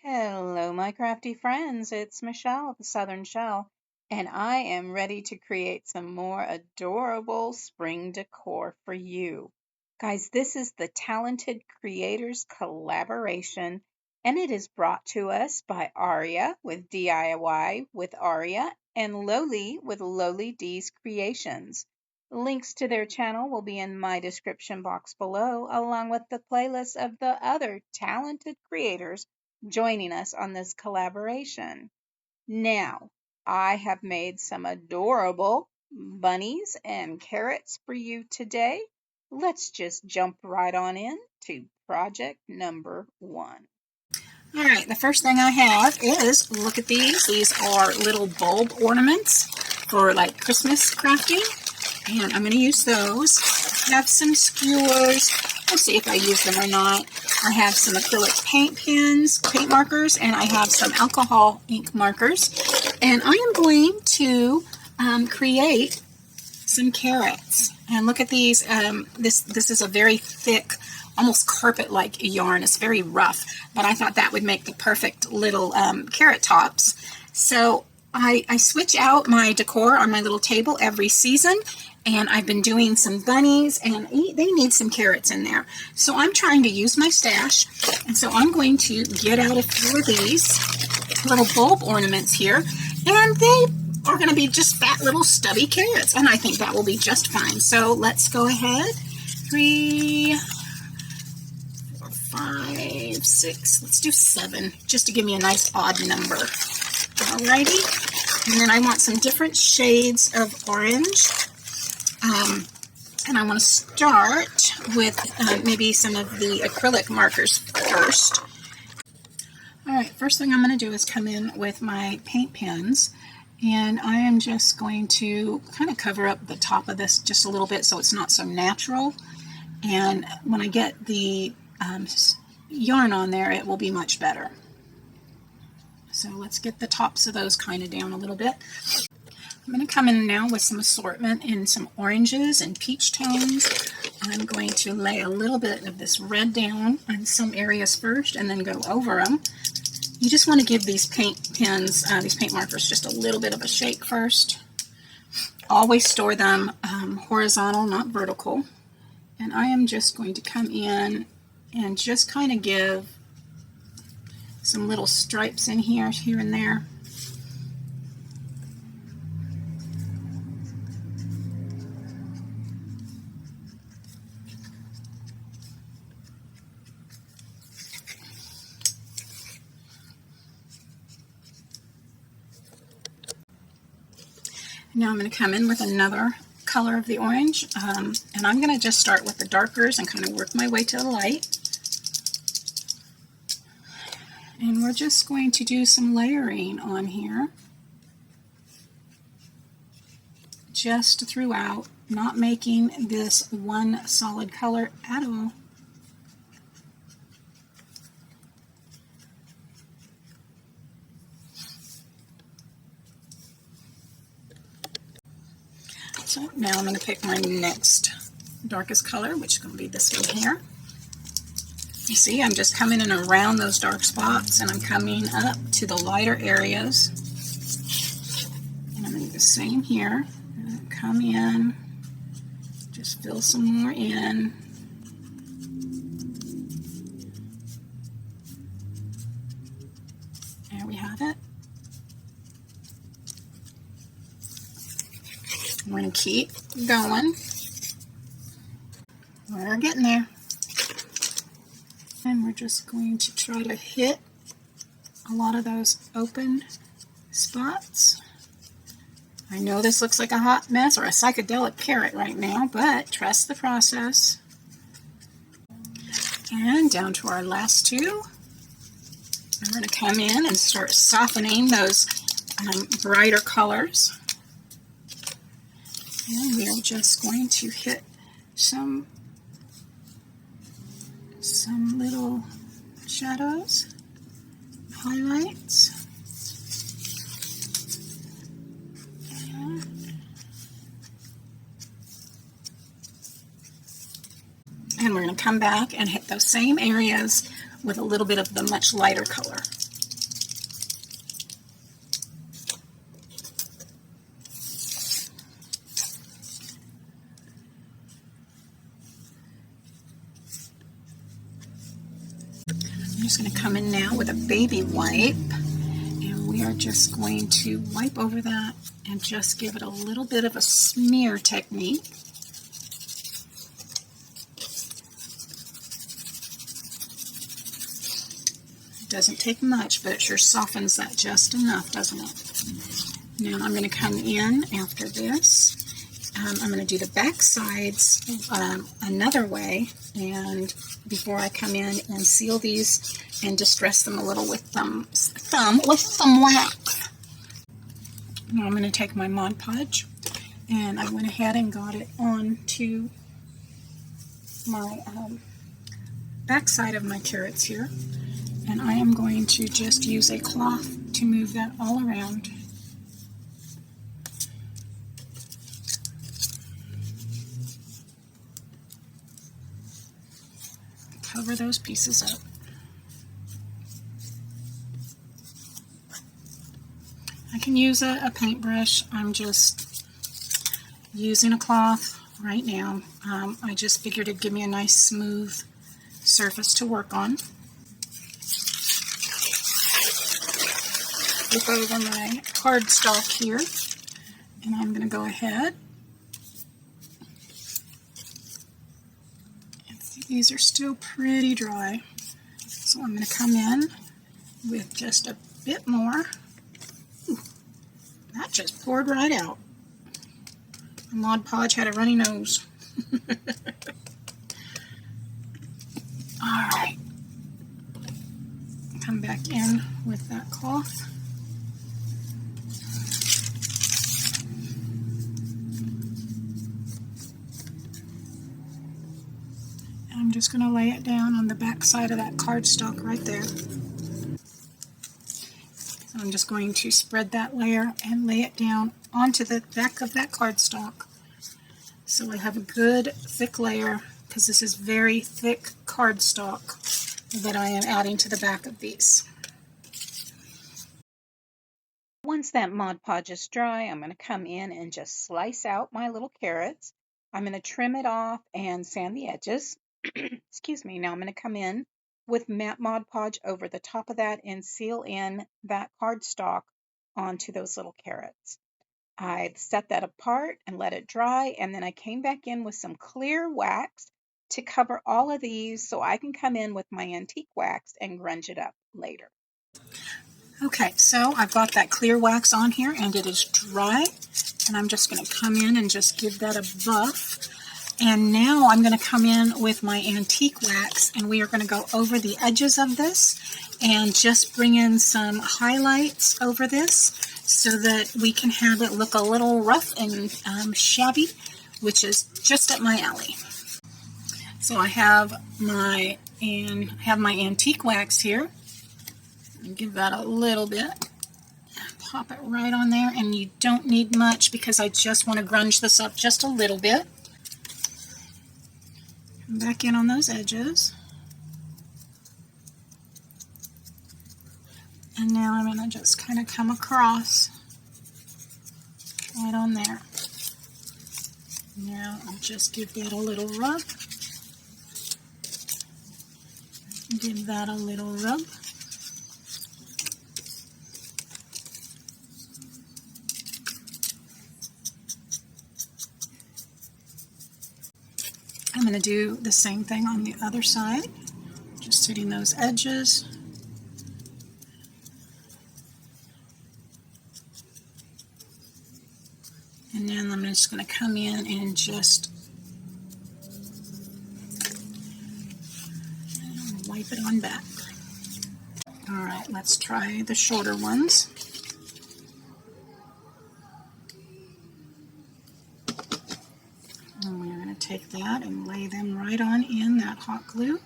Hello, my crafty friends. It's Michelle, the Southern Shell, and I am ready to create some more adorable spring decor for you. Guys, this is the Talented Creators Collaboration, and it is brought to us by Aurea with DIY with Aurea and Loli with Loli D's Creations. Links to their channel will be in my description box below, along with the playlist of the other talented creators joining us on this collaboration. Now, I have made some adorable bunnies and carrots for you today. Let's just jump right on in to project number 1. All right, the first thing I have is, look at these. These are little bulb ornaments for like Christmas crafting, and I'm going to use those. I have some skewers. We'll see if I use them or not. I have some acrylic paint markers, and I have some alcohol ink markers. And I am going to create some carrots. And look at these. This is a very thick, almost carpet-like yarn. It's very rough, but I thought that would make the perfect little carrot tops. So I switch out my decor on my little table every season, and I've been doing some bunnies, and they need some carrots in there. So I'm trying to use my stash, and so I'm going to get out a few of these little bulb ornaments here, and they are going to be just fat little stubby carrots, and I think that will be just fine. So let's go ahead. 3, 4, 5, 6, let's do 7, just to give me a nice odd number. Alrighty, and then I want some different shades of orange. And I want to start with maybe some of the acrylic markers first. Alright, first thing I'm going to do is come in with my paint pens, and I am just going to kind of cover up the top of this just a little bit so it's not so natural. And when I get the yarn on there, it will be much better. So let's get the tops of those kind of down a little bit. I'm going to come in now with some assortment in some oranges and peach tones. I'm going to lay a little bit of this red down on some areas first and then go over them. You just want to give these paint pens, these paint markers, just a little bit of a shake first. Always store them horizontal, not vertical. And I am just going to come in and just kind of give some little stripes in here and there. Now I'm going to come in with another color of the orange, and I'm going to just start with the darkers and kind of work my way to the light. And we're just going to do some layering on here, just throughout, not making this one solid color at all. So now I'm going to pick my next darkest color, which is going to be this one here. You see, I'm just coming in around those dark spots, and I'm coming up to the lighter areas. And I'm going to do the same here. I'm going to come in, just fill some more in. There we have it. We're going to keep going. We're getting there. And we're just going to try to hit a lot of those open spots. I know this looks like a hot mess or a psychedelic carrot right now, but trust the process. And down to our last two. We're going to come in and start softening those brighter colors. And we're just going to hit some little shadows, highlights. And we're going to come back and hit those same areas with a little bit of the much lighter color. just going to come in now with a baby wipe, and we are just going to wipe over that and just give it a little bit of a smear technique. It doesn't take much, but it sure softens that just enough, doesn't it? Now I'm going to come in after this. I'm going to do the back sides another way, and before I come in and seal these and distress them a little with some wax. Now I'm going to take my Mod Podge, and I went ahead and got it onto my back side of my carrots here, and I am going to just use a cloth to move that all around. Cover those pieces up. I can use a paintbrush. I'm just using a cloth right now. I just figured it'd give me a nice smooth surface to work on. Flip over my cardstock here, and I'm going to go ahead. These are still pretty dry, so I'm going to come in with just a bit more. Ooh, that just poured right out. The Mod Podge had a runny nose. Alright, come back in with that cloth. I'm just going to lay it down on the back side of that cardstock right there. So I'm just going to spread that layer and lay it down onto the back of that cardstock. So I have a good thick layer, because this is very thick cardstock that I am adding to the back of these. Once that Mod Podge is dry, I'm going to come in and just slice out my little carrots. I'm going to trim it off and sand the edges. Excuse me. Now I'm going to come in with matte Mod Podge over the top of that and seal in that cardstock onto those little carrots. I set that apart and let it dry, and then I came back in with some clear wax to cover all of these so I can come in with my antique wax and grunge it up later. Okay, so I've got that clear wax on here and it is dry, and I'm just going to come in and just give that a buff. And now I'm going to come in with my antique wax, and we are going to go over the edges of this and just bring in some highlights over this so that we can have it look a little rough and shabby, which is just up my alley. So I have my antique wax here. And give that a little bit. Pop it right on there, and you don't need much because I just want to grunge this up just a little bit. Come back in on those edges. And now I'm going to just kind of come across right on there. Now I'll just give that a little rub. Give that a little rub. I'm going to do the same thing on the other side, just hitting those edges. And then I'm just going to come in and just wipe it on back. Alright, let's try the shorter ones. And we're going to take that and lay them right on in that hot glue.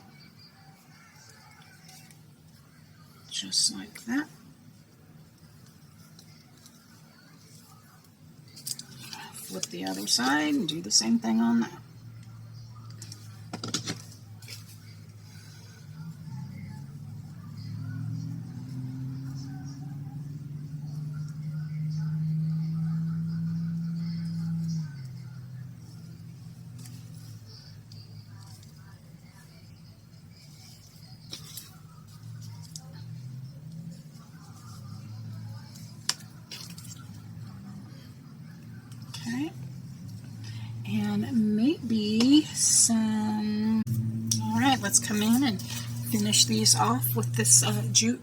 Just like that. Flip the other side and do the same thing on that. let's come in and finish these off with this jute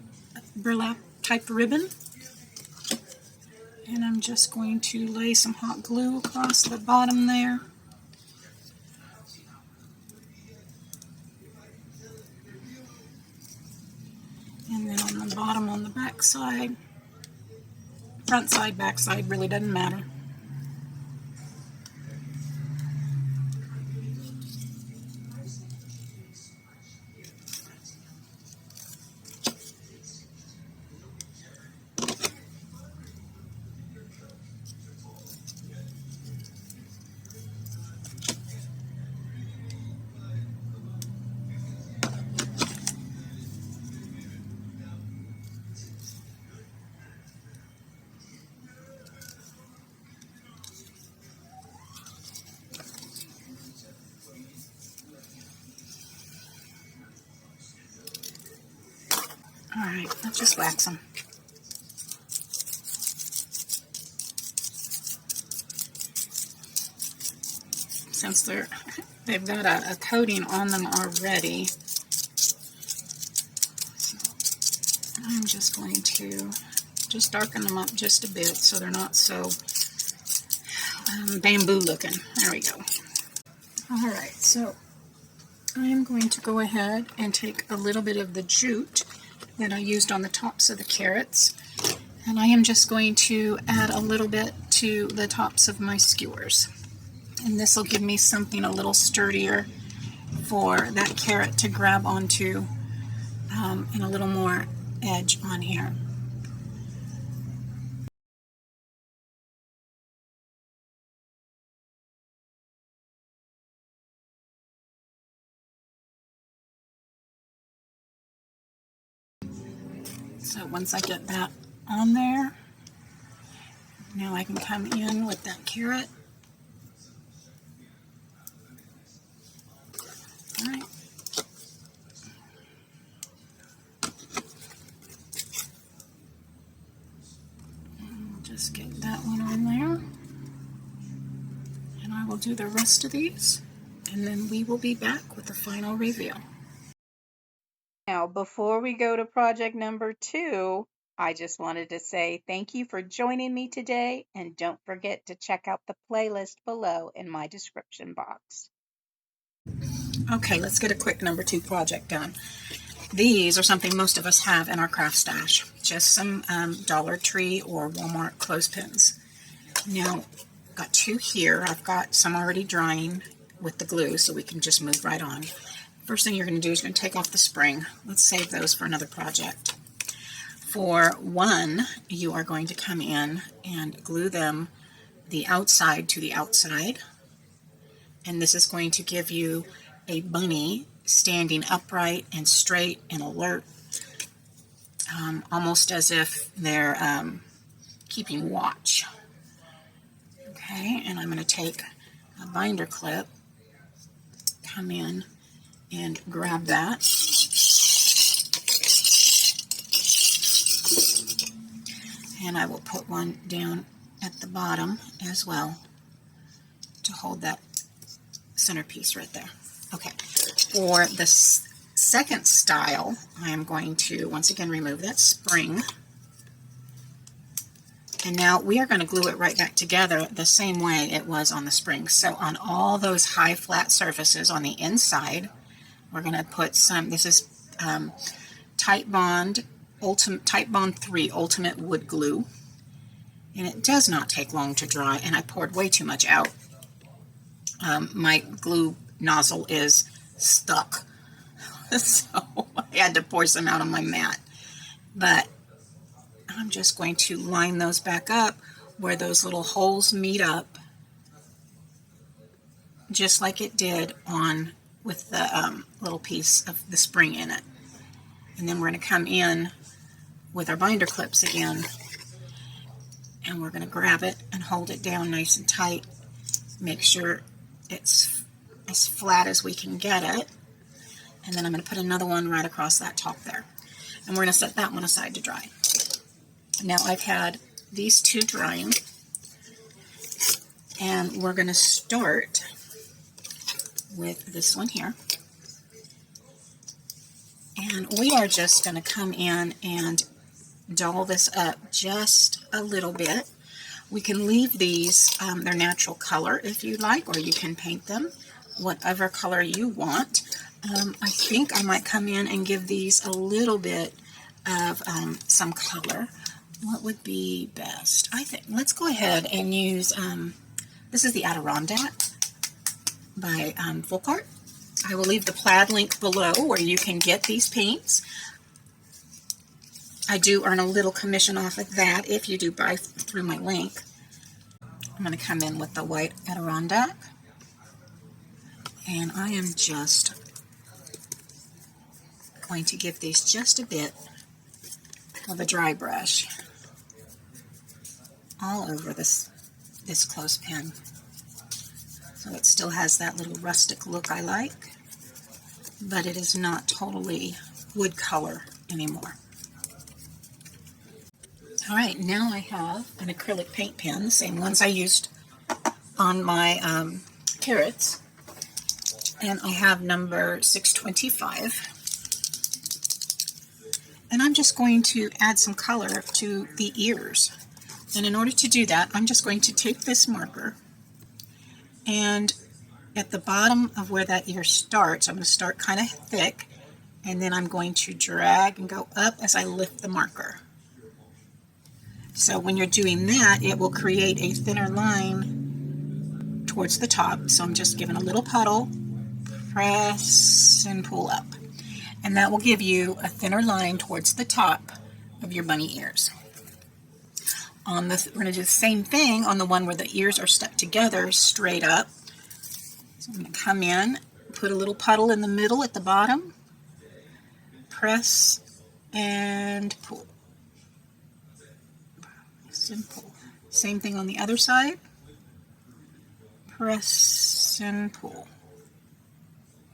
burlap type ribbon. And I'm just going to lay some hot glue across the bottom there. And then on the bottom on the back side, front side, back side, really doesn't matter. Alright, let's just wax them. Since they've got a coating on them already, so I'm just going to just darken them up just a bit so they're not so bamboo looking. There we go. Alright, so I am going to go ahead and take a little bit of the jute that I used on the tops of the carrots, and I am just going to add a little bit to the tops of my skewers. And this will give me something a little sturdier for that carrot to grab onto, and a little more edge on here. So once I get that on there, now I can come in with that carrot. All right. And just get that one on there. And I will do the rest of these, and then we will be back with the final reveal. Now, before we go to project number 2, I just wanted to say thank you for joining me today, and don't forget to check out the playlist below in my description box. Okay, let's get a quick number 2 project done. These are something most of us have in our craft stash. Just some Dollar Tree or Walmart clothespins. Now, I've got 2 here. I've got some already drying with the glue, so we can just move right on. First thing you're going to do is you're going to take off the spring. Let's save those for another project. For one, you are going to come in and glue them the outside to the outside. And this is going to give you a bunny standing upright and straight and alert, almost as if they're keeping watch. Okay, and I'm going to take a binder clip, come in and grab that. And I will put one down at the bottom as well to hold that centerpiece right there. Okay, for the second style, I am going to once again remove that spring. And now we are going to glue it right back together the same way it was on the spring. So on all those high flat surfaces on the inside, we're going to put some, this is Titebond 3 Ultimate Wood Glue. And it does not take long to dry, and I poured way too much out. My glue nozzle is stuck, so I had to pour some out on my mat. But I'm just going to line those back up where those little holes meet up, just like it did on with the little piece of the spring in it. And then we're going to come in with our binder clips again, and we're going to grab it and hold it down nice and tight. Make sure it's as flat as we can get it. And then I'm going to put another one right across that top there. And we're going to set that one aside to dry. Now I've had these 2 drying, and we're going to start with this one here. And we are just going to come in and doll this up just a little bit. We can leave these their natural color if you like, or you can paint them whatever color you want. I think I might come in and give these a little bit of some color. What would be best? I think let's go ahead and use, this is the Adirondack by Full Cart. I will leave the plaid link below where you can get these paints. I do earn a little commission off of that if you do buy through my link. I'm going to come in with the white Adirondack, and I am just going to give these just a bit of a dry brush all over this clothespin, so it still has that little rustic look I like, but it is not totally wood color anymore. All right, now I have an acrylic paint pen, the same ones I used on my carrots, and I have number 625. And I'm just going to add some color to the ears. And in order to do that, I'm just going to take this marker, and at the bottom of where that ear starts, I'm going to start kind of thick, and then I'm going to drag and go up as I lift the marker. So when you're doing that, it will create a thinner line towards the top. So I'm just giving a little puddle, press and pull up. And that will give you a thinner line towards the top of your bunny ears. We're going to do the same thing on the one where the ears are stuck together straight up. So I'm going to come in, put a little puddle in the middle at the bottom, press and pull. Pull. Same thing on the other side. Press and pull.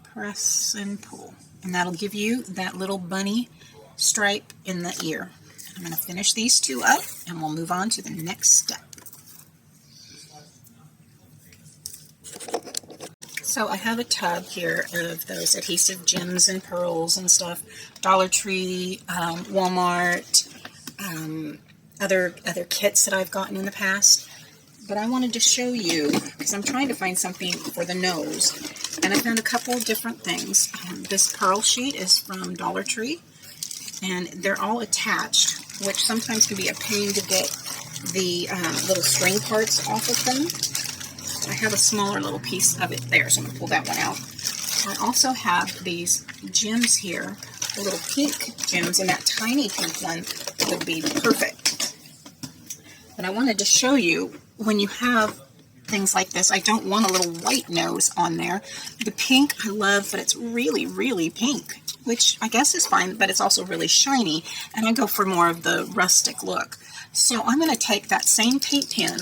Press and pull. And that'll give you that little bunny stripe in the ear. I'm going to finish these two up, and we'll move on to the next step. So I have a tub here of those adhesive gems and pearls and stuff. Dollar Tree, Walmart, other kits that I've gotten in the past, but I wanted to show you because I'm trying to find something for the nose, and I found a couple of different things. This pearl sheet is from Dollar Tree, and they're all attached, which sometimes can be a pain to get the little string parts off of them. I have a smaller little piece of it there, so I'm going to pull that one out. I also have these gems here, the little pink gems, and that tiny pink one would be perfect. But I wanted to show you, when you have things like this, I don't want a little white nose on there. The pink I love, but it's really, really pink, which I guess is fine, but it's also really shiny, and I go for more of the rustic look. So I'm going to take that same paint pen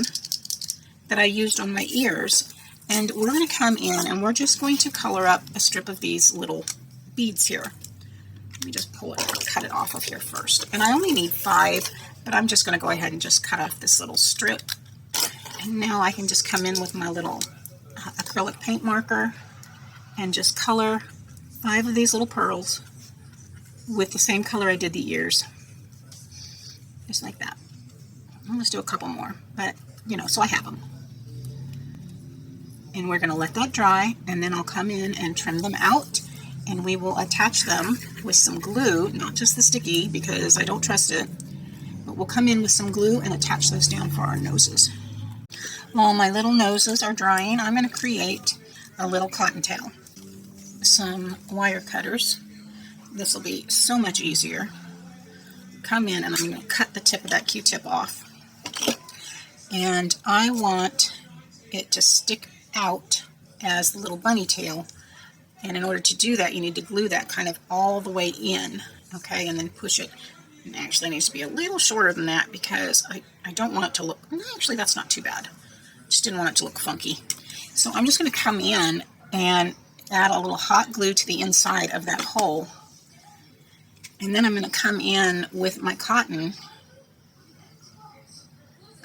that I used on my ears, and we're going to come in and we're just going to color up a strip of these little beads here. Let me just pull it, cut it off of here first. And I only need 5, but I'm just going to go ahead and just cut off this little strip. And now I can just come in with my little acrylic paint marker and just color 5 of these little pearls with the same color I did the ears. Just like that. Let's do a couple more, but you know, so I have them. And we're going to let that dry, and then I'll come in and trim them out, and we will attach them with some glue, not just the sticky because I don't trust it, but we'll come in with some glue and attach those down for our noses. While my little noses are drying, I'm going to create a little cottontail. Some wire cutters. This will be so much easier. Come in and I'm going to cut the tip of that Q-tip off. And I want it to stick out as the little bunny tail, and in order to do that you need to glue that kind of all the way in, okay, and then push it. It actually needs to be a little shorter than that because I don't want it to look, actually that's not too bad, just didn't want it to look funky. So I'm just going to come in and add a little hot glue to the inside of that hole, and then I'm going to come in with my cotton,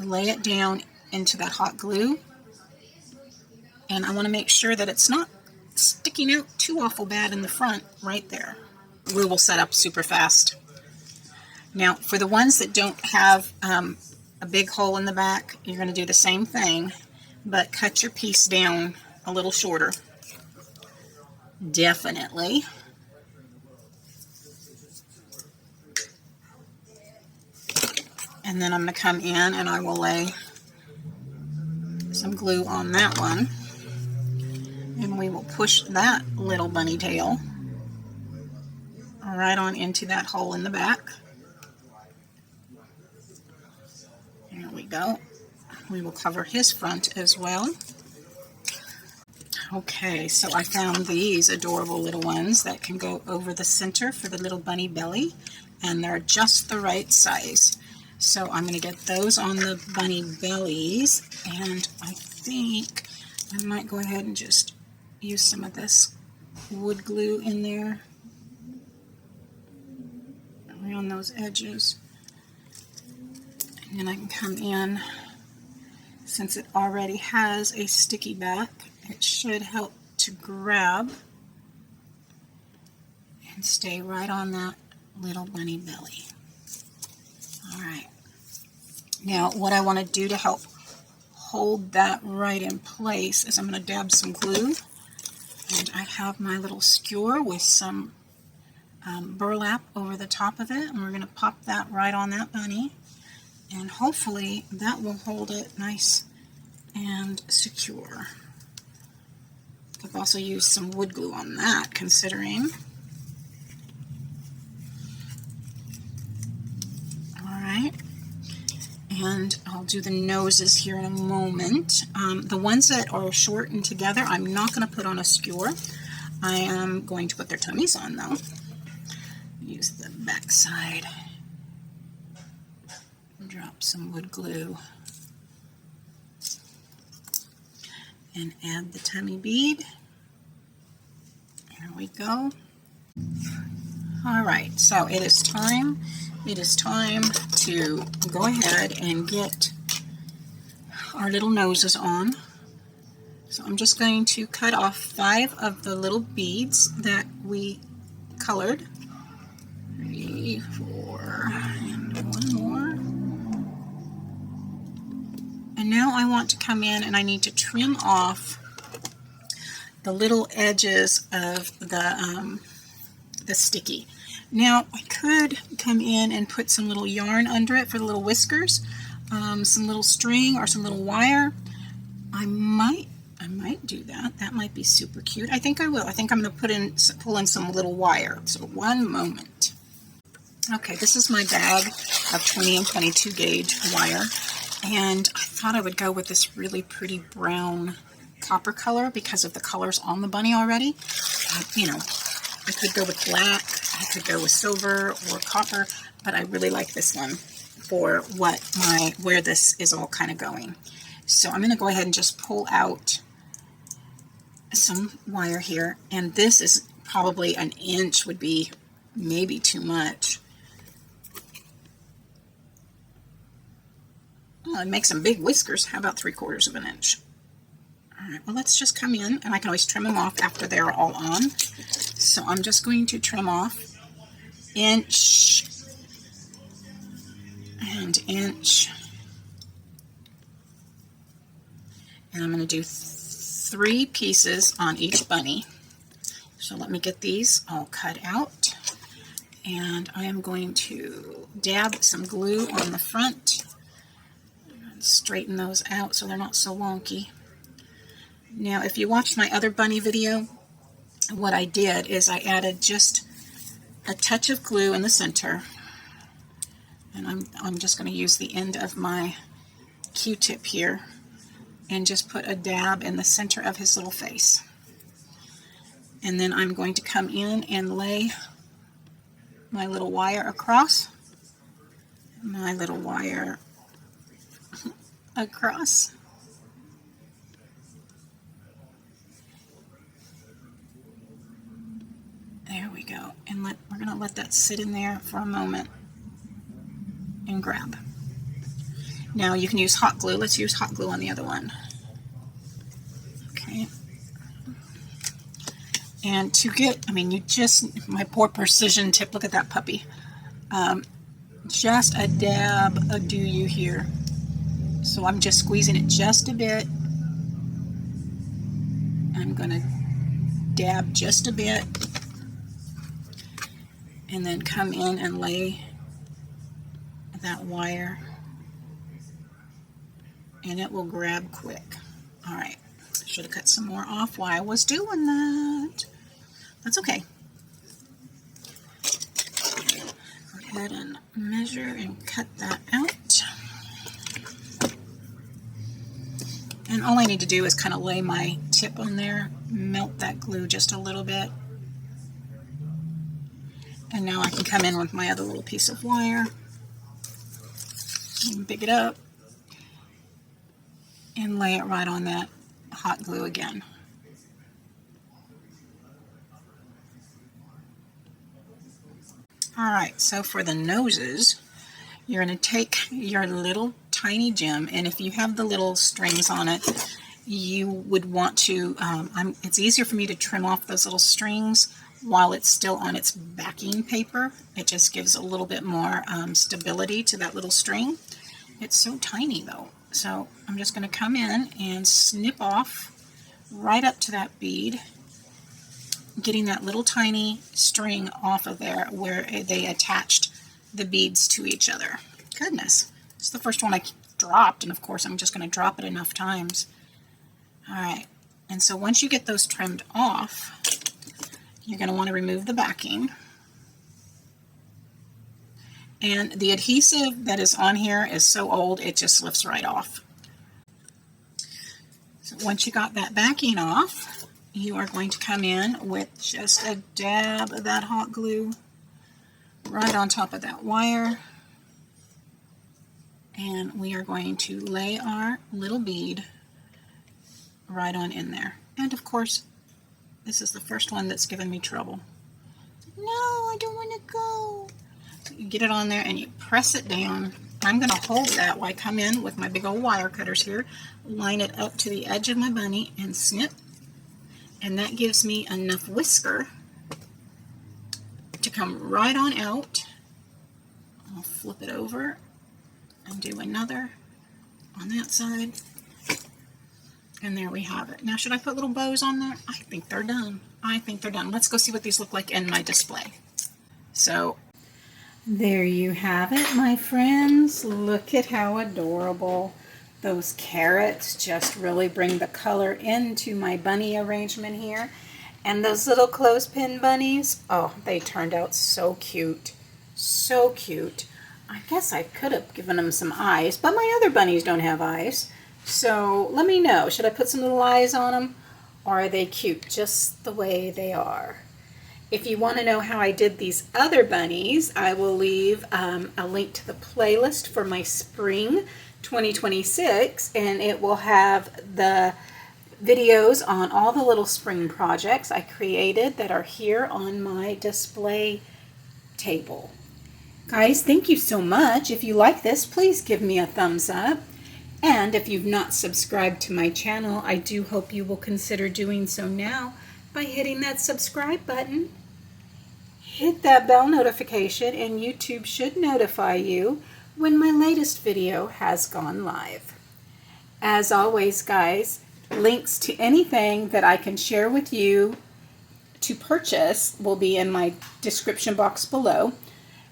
lay it down into that hot glue, and I want to make sure that it's not sticking out too awful bad in the front right there. glue will set up super fast. Now, for the ones that don't have a big hole in the back, you're going to do the same thing, but cut your piece down a little shorter. Definitely. And then I'm going to come in and I will lay some glue on that one. And we will push that little bunny tail right on into that hole in the back. There we go. We will cover his front as well. Okay, so I found these adorable little ones that can go over the center for the little bunny belly, and they're just the right size. So I'm going to get those on the bunny bellies, and I think I might go ahead and just use some of this wood glue in there around those edges. And then I can come in, since it already has a sticky back, it should help to grab and stay right on that little bunny belly. All right. Now, what I want to do to help hold that right in place is I'm going to dab some glue. And I have my little skewer with some burlap over the top of it. And we're going to pop that right on that bunny. And hopefully that will hold it nice and secure. I've also used some wood glue on that, considering. Alright, and I'll do the noses here in a moment. The ones that are shortened together, I'm not going to put on a skewer. I am going to put their tummies on, though. Use the back side. Drop some wood glue. And add the tummy bead. There we go. All right, so it is time to go ahead and get our little noses on. So I'm just going to cut off 5 of the little beads that we colored. 3, 4, and 1 more. And now I want to come in and I need to trim off the little edges of the sticky. Now I could come in and put some little yarn under it for the little whiskers, some little string or some little wire. I might do that. That might be super cute. I think I will. I think I'm going to pull in some little wire. So one moment. Okay, this is my bag of 20 and 22 gauge wire. And I thought I would go with this really pretty brown copper color because of the colors on the bunny already. You know, I could go with black, I could go with silver or copper, but I really like this one for where this is all kind of going. So I'm going to go ahead and just pull out some wire here, and this is probably an inch, would be maybe too much. Well, it makes some big whiskers. How about 3/4 of an inch? All right, well, let's just come in, and I can always trim them off after they're all on. So I'm just going to trim off inch and inch. And I'm going to do 3 pieces on each bunny. So let me get these all cut out. And I am going to dab some glue on the front. Straighten those out so they're not so wonky. Now, if you watched my other bunny video, what I did is I added just a touch of glue in the center, and I'm just going to use the end of my Q-tip here and just put a dab in the center of his little face. And then I'm going to come in and lay my little wire across, my little wire across. There we go. And we're going to let that sit in there for a moment and grab. Now you can use hot glue. Let's use hot glue on the other one. Okay. And to get, I mean, you just, my poor precision tip, look at that puppy. Just a dab do you here. So I'm just squeezing it just a bit. I'm going to dab just a bit and then come in and lay that wire, and it will grab quick. All right, should have cut some more off while I was doing that. That's okay. Go ahead and measure and cut that out. And all I need to do is kind of lay my tip on there, melt that glue just a little bit. And now I can come in with my other little piece of wire and pick it up and lay it right on that hot glue again. All right, so for the noses, you're going to take your little tiny gem, and if you have the little strings on it, you would want to, it's easier for me to trim off those little strings while it's still on its backing paper. It just gives a little bit more stability to that little string. It's so tiny though. So I'm just going to come in and snip off right up to that bead, getting that little tiny string off of there where they attached the beads to each other. Goodness, it's the first one I dropped, and of course I'm just going to drop it enough times. All right, and so once you get those trimmed off, you're going to want to remove the backing. And the adhesive that is on here is so old, it just lifts right off. So once you got that backing off, you are going to come in with just a dab of that hot glue right on top of that wire. And we are going to lay our little bead right on in there. And of course, this is the first one that's given me trouble. No, I don't want to go. So you get it on there and you press it down. I'm going to hold that while I come in with my big old wire cutters here, line it up to the edge of my bunny and snip. And that gives me enough whisker to come right on out. I'll flip it over and do another on that side. And there we have it. Now, should I put little bows on there? I think they're done. I think they're done. Let's go see what these look like in my display. So, there you have it, my friends. Look at how adorable. Those carrots just really bring the color into my bunny arrangement here. And those little clothespin bunnies, oh, they turned out so cute. So cute. I guess I could have given them some eyes, but my other bunnies don't have eyes. So let me know, should I put some little eyes on them, or are they cute just the way they are? If you want to know how I did these other bunnies, I will leave a link to the playlist for my spring 2026, and it will have the videos on all the little spring projects I created that are here on my display table. Guys, thank you so much. If you like this, please give me a thumbs up. And if you've not subscribed to my channel, I do hope you will consider doing so now by hitting that subscribe button. Hit that bell notification and YouTube should notify you when my latest video has gone live. As always, guys, links to anything that I can share with you to purchase will be in my description box below,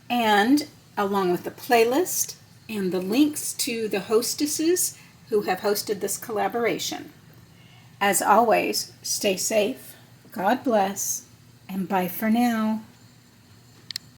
and along with the playlist and the links to the hostesses who have hosted this collaboration. As always, stay safe, God bless, and bye for now.